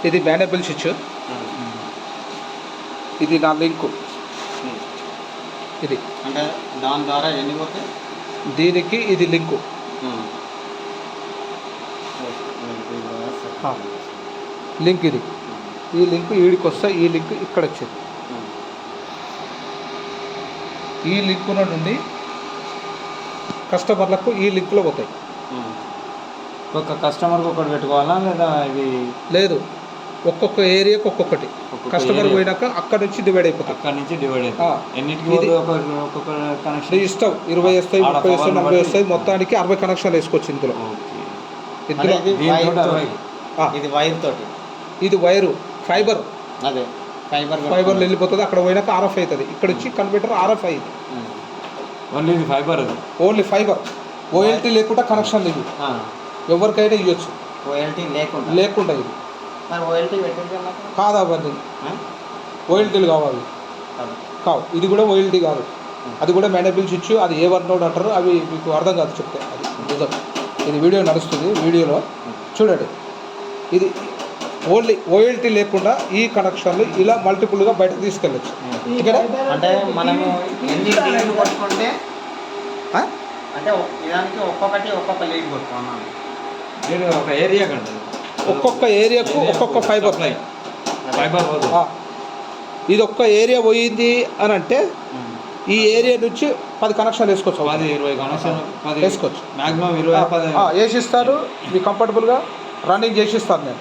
ఇది మేనేబుల్ స్విచ్, ఇది నా లింకు. ఇది అంటే దాని ద్వారా ఎన్ని పోతాయి? దీనికి ఇది లింకు. లింక్ ఇది, ఈ లింక్ ఈడికి వస్తే ఈ లింక్ ఇక్కడ వచ్చింది. ఈ లింక్ నుండి కస్టమర్లకు ఈ లింక్లో పోతాయి. ఒక కస్టమర్కి ఒకటి పెట్టుకోవాలా లేదా ఇవి? లేదు, ఒక్కొక్క ఏరియాకి ఒక్కొక్కటి. కస్టమర్ పోయినాక అక్కడ నుంచి డివైడ్ అయిపోతాయి. అక్కడ నుంచి డివైడ్ అయిపోతుంది. ఎన్నిటికి ఒక్కొక్క కనెక్షన్ ఇష్టం, 20 వస్తాయి, 30 వస్తాయి, 40 వస్తాయి. మొత్తానికి 60 కనెక్షన్లు వేసుకోవచ్చు ఇందులో. ఇది వైర్ తోటి, ఇది వైరు ఫైబర్. అదే ఫైబర్లో వెళ్ళిపోతుంది. అక్కడ పోయినాక ఆర్ఎఫ్ అవుతుంది. ఇక్కడ వచ్చి కంప్యూటర్ ఆర్ఎఫ్ అయింది. ఓన్లీ ఫైబర్, అది ఓన్లీ ఫైబర్. ఓఎల్టీ లేకుండా కనెక్షన్ లేవు, ఎవరికైనా ఇవ్వచ్చు. ఓఎల్టీ లేకుండా ఇది ఓఎల్టీ కాదు. అవన్నీ ఓఎల్టీలు కావాలి కావు. ఇది కూడా ఓఎల్టీ కాదు, అది కూడా మేనేబుల్ స్విచ్. అది A1 నోడ్ అంటారు. అవి మీకు అర్థం కాదు చెప్తే. అది నిజం. ఇది వీడియో నడుస్తుంది, వీడియోలో చూడండి. ఇది ఓన్లీ ఓఎల్టీ లేకుండా ఈ కనెక్షన్లు ఇలా మల్టిపుల్గా బయటకు తీసుకెళ్ళచ్చు. ఇక్కడ అంటే మనము ఎన్ని కొట్టుకుంటే అంటే ఇదానికి ఒక్కొక్క లీడ్ కొట్టుకున్నాను. ఒక ఏరియా కంటే ఒక్కొక్క ఏరియాకు ఒక్కొక్క ఫైబర్. ఇది ఒక్క ఏరియా పోయింది అని అంటే ఈ ఏరియా నుంచి 10 కనెక్షన్లు వేసుకోవచ్చు. 10-20 కనెక్షన్ వేసుకోవచ్చు. మ్యాక్సిమం 20 వేసిస్తారు. మీ కంఫర్టబుల్గా రన్నింగ్ చేసిస్తాను నేను.